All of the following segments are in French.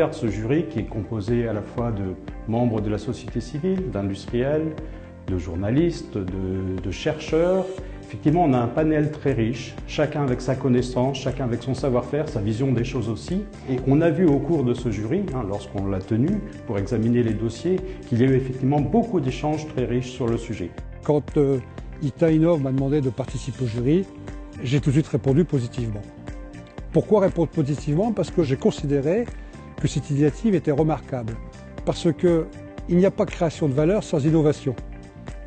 regarde ce jury qui est composé à la fois de membres de la société civile, d'industriels, de journalistes, de chercheurs, effectivement on a un panel très riche, chacun avec sa connaissance, chacun avec son savoir-faire, sa vision des choses aussi. Et on a vu au cours de ce jury, lorsqu'on l'a tenu pour examiner les dossiers, qu'il y a eu effectivement beaucoup d'échanges très riches sur le sujet. Quand ITA Innov m'a demandé de participer au jury, j'ai tout de suite répondu positivement. Pourquoi répondre positivement? Parce que j'ai considéré que cette initiative était remarquable. Parce qu'il n'y a pas de création de valeur sans innovation.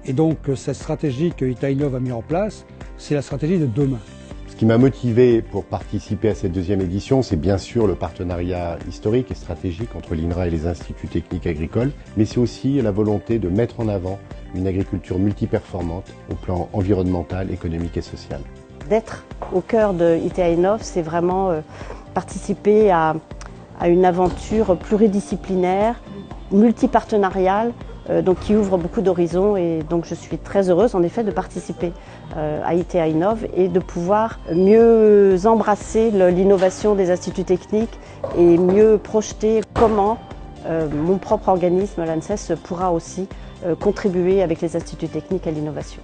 Et donc cette stratégie que ITA Innov a mis en place, c'est la stratégie de demain. Ce qui m'a motivé pour participer à cette deuxième édition, c'est bien sûr le partenariat historique et stratégique entre l'INRA et les instituts techniques agricoles, mais c'est aussi la volonté de mettre en avant une agriculture multiperformante au plan environnemental, économique et social. D'être au cœur de ITA Innov, c'est vraiment participer à une aventure pluridisciplinaire, multipartenariale, donc qui ouvre beaucoup d'horizons, et donc je suis très heureuse en effet de participer à ITA Innov et de pouvoir mieux embrasser l'innovation des instituts techniques et mieux projeter comment mon propre organisme, l'ANSES, pourra aussi contribuer avec les instituts techniques à l'innovation.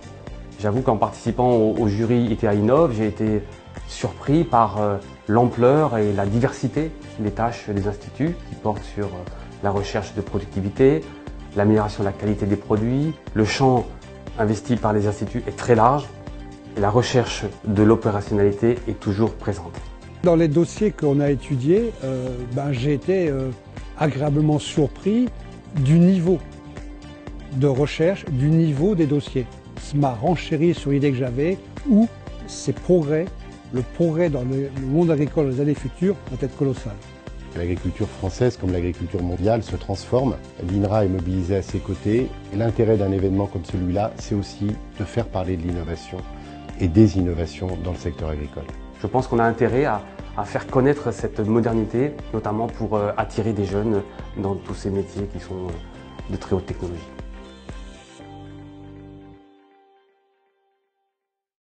J'avoue qu'en participant au jury ITA Innov, j'ai été surpris par l'ampleur et la diversité des tâches des instituts qui portent sur la recherche de productivité, l'amélioration de la qualité des produits. Le champ investi par les instituts est très large et la recherche de l'opérationnalité est toujours présente. Dans les dossiers qu'on a étudiés, j'ai été agréablement surpris du niveau de recherche, du niveau des dossiers. Ça m'a renchéri sur l'idée que j'avais où ces progrès, le progrès dans le monde agricole dans les années futures va être colossal. L'agriculture française, comme l'agriculture mondiale, se transforme. L'INRA est mobilisée à ses côtés. Et l'intérêt d'un événement comme celui-là, c'est aussi de faire parler de l'innovation et des innovations dans le secteur agricole. Je pense qu'on a intérêt à faire connaître cette modernité, notamment pour attirer des jeunes dans tous ces métiers qui sont de très haute technologie.